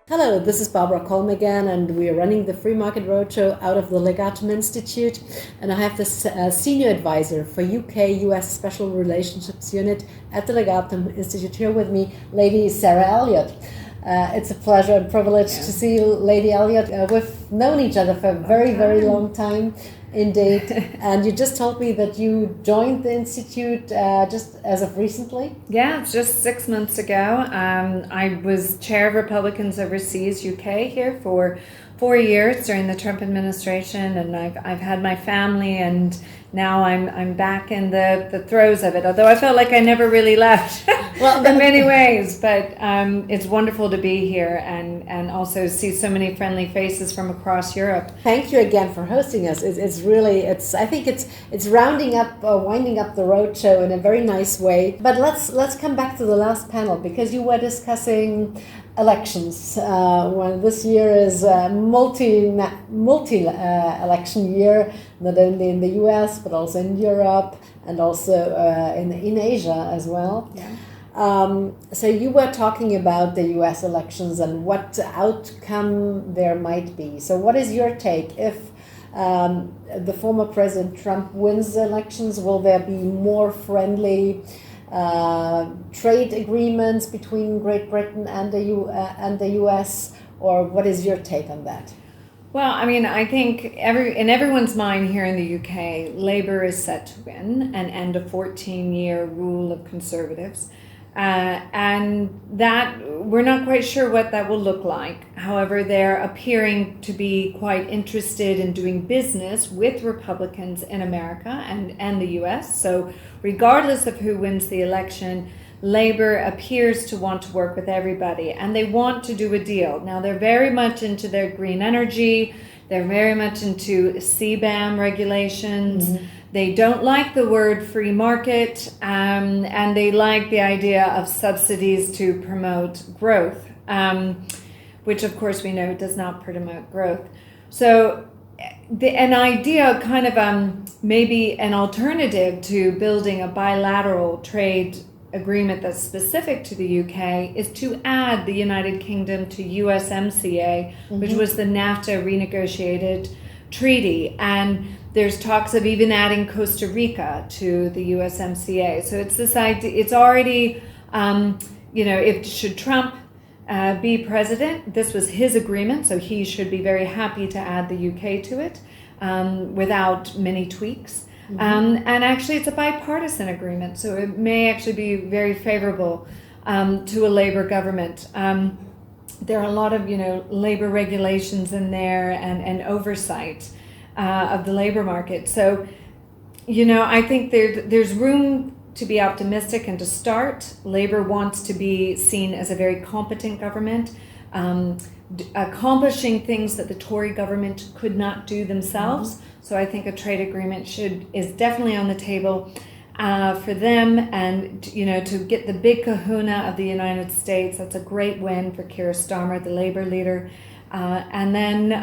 Hello, this is Barbara Colm again, and we are running the Free Market Roadshow out of the Legatum Institute. And I have this senior advisor for UK-US Special Relationships Unit at the Legatum Institute here with me, Lady Sarah Elliott. It's a pleasure and privilege to see you, Lady Elliott. We've known each other for a very, very long time. Indeed. And you just told me that you joined the Institute just as of recently? Yeah, just 6 months ago. I was chair of Republicans Overseas UK here for 4 years during the Trump administration, and I've had my family, and now I'm back in the throes of it, although I felt like I never really left in many ways. But it's wonderful to be here and also see so many friendly faces from across Europe. Thank you again for hosting us. I think it's rounding up, winding up the roadshow in a very nice way. But let's come back to the last panel, because you were discussing elections. Well, this year is a multi election year, not only in the US but also in Europe and also in Asia as well. Yeah. So you were talking about the US elections and what outcome there might be. So what is your take? If the former President Trump wins the elections, will there be more friendly trade agreements between Great Britain and the US, or what is your take on that? Well, I mean, I think in everyone's mind here in the UK, Labour is set to win and end a 14-year rule of Conservatives. And that we're not quite sure what that will look like. However, they're appearing to be quite interested in doing business with Republicans in America and the US. So regardless of who wins the election, Labour appears to want to work with everybody, and they want to do a deal. Now, they're very much into their green energy. They're very much into CBAM regulations. Mm-hmm. They don't like the word free market, and they like the idea of subsidies to promote growth, which of course we know does not promote growth. So an idea, kind of maybe an alternative to building a bilateral trade agreement that's specific to the UK, is to add the United Kingdom to USMCA, mm-hmm. which was the NAFTA renegotiated treaty. And there's talks of even adding Costa Rica to the USMCA. So it's this idea, it's already, should Trump be president, this was his agreement, so he should be very happy to add the UK to it without many tweaks. Mm-hmm. And actually it's a bipartisan agreement, so it may actually be very favorable to a Labour government. There are a lot of, labor regulations in there and oversight of the labor market. So, I think there's room to be optimistic and to start. Labour wants to be seen as a very competent government, accomplishing things that the Tory government could not do themselves. Mm-hmm. So I think a trade agreement is definitely on the table for them, and to get the big kahuna of the United States. That's a great win for Keir Starmer, the Labour leader. And then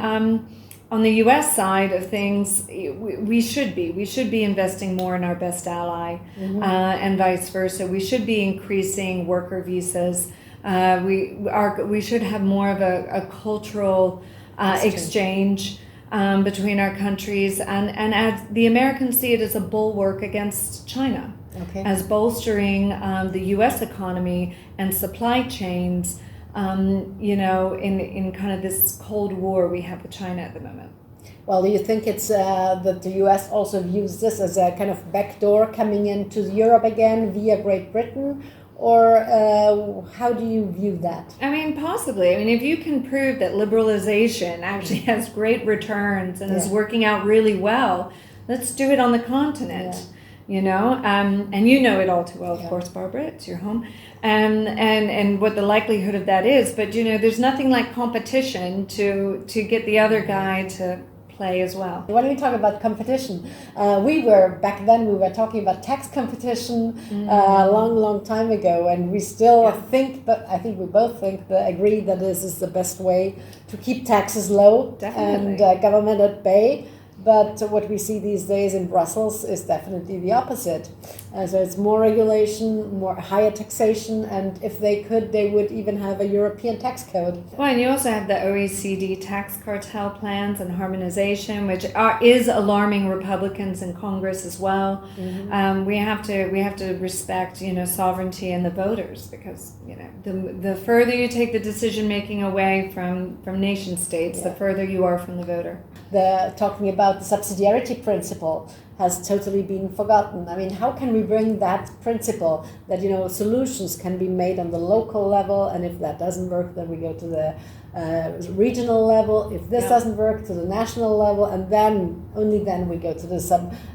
on the U.S. side of things, we should be investing more in our best ally, mm-hmm. And vice versa. We should be increasing worker visas. We should have more of a cultural exchange between our countries, and as the Americans see it as a bulwark against China, okay. as bolstering the U.S. economy and supply chains. In kind of this Cold War we have with China at the moment. Well, do you think it's that the U.S. also views this as a kind of backdoor coming into Europe again via Great Britain? Or how do you view that? I mean, possibly. I mean, if you can prove that liberalization actually has great returns and is working out really well, let's do it on the continent. Yeah. And you know it all too well, of course, Barbara. It's your home, and what the likelihood of that is. But there's nothing like competition to get the other guy to play as well. When we talk about competition, we were talking about tax competition a long time ago, and we still think, but I think we both agree that this is the best way to keep taxes low. Definitely. And government at bay. But what we see these days in Brussels is definitely the opposite. So it's more regulation, more higher taxation, and if they could, they would even have a European tax code. Well, and you also have the OECD tax cartel plans and harmonization, which is alarming Republicans in Congress as well. Mm-hmm. We have to respect, sovereignty and the voters, because the further you take the decision making away from nation states, the further you are from the voter. Talking about the subsidiarity principle has totally been forgotten. I mean, how can we bring that principle that, solutions can be made on the local level, and if that doesn't work, then we go to the regional level. If this doesn't work, to the national level, and then, only then, we go to the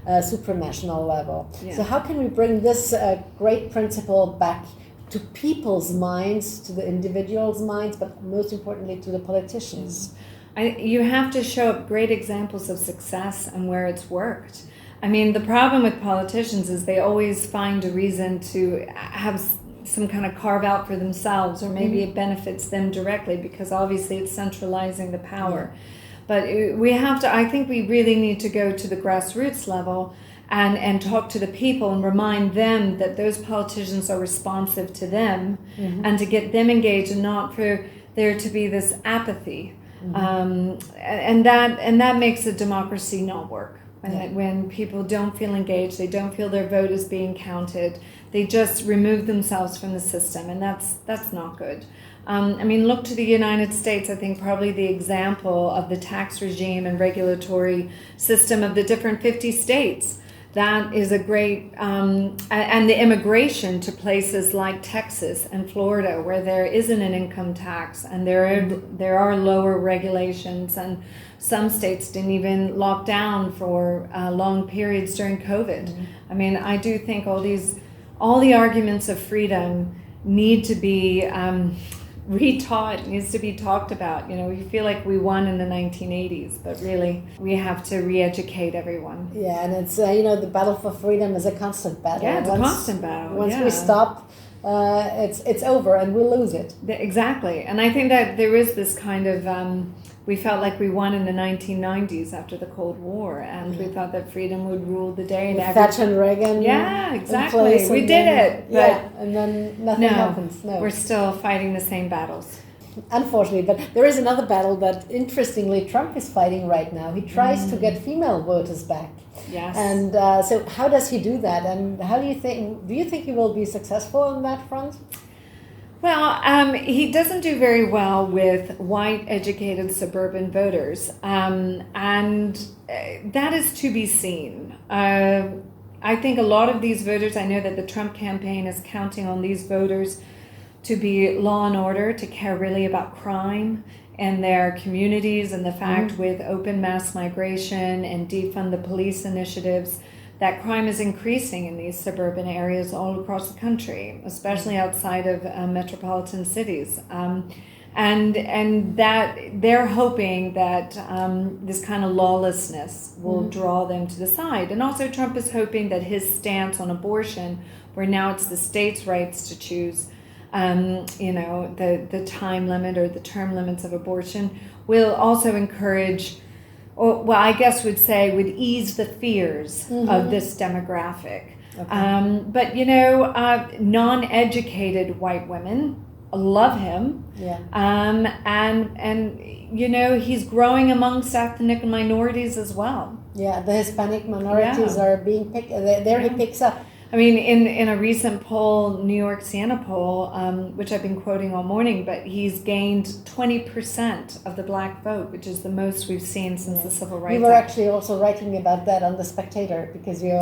supranational level. Yeah. So how can we bring this great principle back to people's minds, to the individuals' minds, but most importantly to the politicians? You have to show up great examples of success and where it's worked. I mean, the problem with politicians is they always find a reason to have some kind of carve out for themselves, or maybe it benefits them directly, because obviously it's centralizing the power. But I think we really need to go to the grassroots level and talk to the people and remind them that those politicians are responsive to them, and to get them engaged, and not for there to be this apathy. And that makes a democracy not work. When people don't feel engaged, they don't feel their vote is being counted, they just remove themselves from the system, and that's not good. Look to the United States. I think probably the example of the tax regime and regulatory system of the different 50 states. That is a great, and the immigration to places like Texas and Florida, where there isn't an income tax, and there are lower regulations, and some states didn't even lock down for long periods during COVID. I do think all the arguments of freedom need to be retaught, needs to be talked about. We feel like we won in the 1980s, but really we have to re-educate everyone. Yeah, and it's the battle for freedom is a constant battle. Yeah, it's a constant battle. Once we stop, it's over and we'll lose it. Exactly, and I think that there is this kind of we felt like we won in the 1990s after the Cold War, and we thought that freedom would rule the day. With Thatcher and Reagan. Yeah, exactly. We did it. And then nothing happens. No, we're still fighting the same battles. Unfortunately, but there is another battle that, interestingly, Trump is fighting right now. He tries to get female voters back. Yes. And so how does he do that? And how do you think he will be successful on that front? Well, he doesn't do very well with white, educated suburban voters, and that is to be seen. I think a lot of these voters, I know that the Trump campaign is counting on these voters to be law and order, to care really about crime in their communities, and the fact with open mass migration and defund the police initiatives, that crime is increasing in these suburban areas all across the country, especially outside of metropolitan cities. And that they're hoping that this kind of lawlessness will draw them to the side. And also Trump is hoping that his stance on abortion, where now it's the state's rights to choose, the time limit or the term limits of abortion, will also encourage, or well, I guess would ease the fears of this demographic. Okay. But non-educated white women love him. Yeah. And he's growing amongst ethnic minorities as well. Yeah, the Hispanic minorities are being picked. There he picks up. In a recent poll, New York Siena poll, which I've been quoting all morning, but he's gained 20% of the black vote, which is the most we've seen since the Civil Rights Act. We were actually also writing about that on The Spectator, because you're...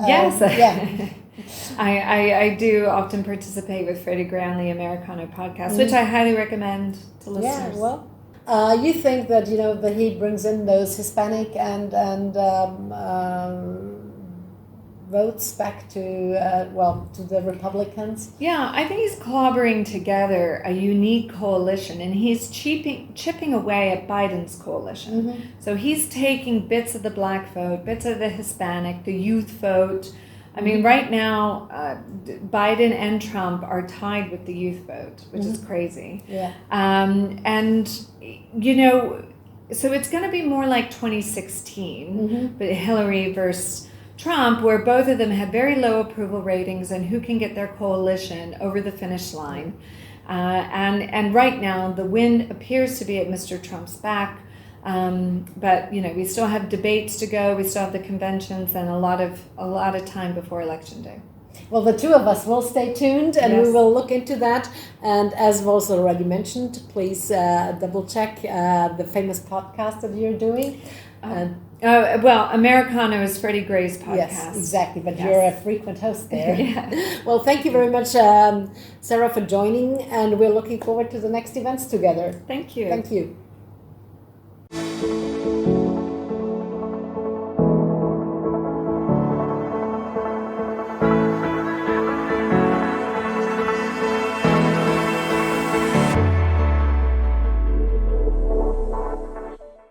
yes. Yeah. I do often participate with Freddie Gray on the Americano podcast, which I highly recommend to listeners. Yeah, well, you think that, that he brings in those Hispanic and votes back to the Republicans? Yeah, I think he's clobbering together a unique coalition, and he's chipping away at Biden's coalition. So he's taking bits of the black vote, bits of the Hispanic, the youth vote. Right now, Biden and Trump are tied with the youth vote, which is crazy. Yeah. so it's going to be more like 2016, but Hillary versus Trump, where both of them had very low approval ratings and who can get their coalition over the finish line. And right now, the wind appears to be at Mr. Trump's back. But we still have debates to go. We still have the conventions and a lot of time before Election Day. Well, the two of us will stay tuned, and we will look into that. And as was already mentioned, please double check the famous podcast that you're doing. Well, Americano is Freddie Gray's podcast. Yes, exactly. But you're a frequent host there. Yeah. Well, thank you very much, Sarah, for joining, and we're looking forward to the next events together. Thank you. Thank you.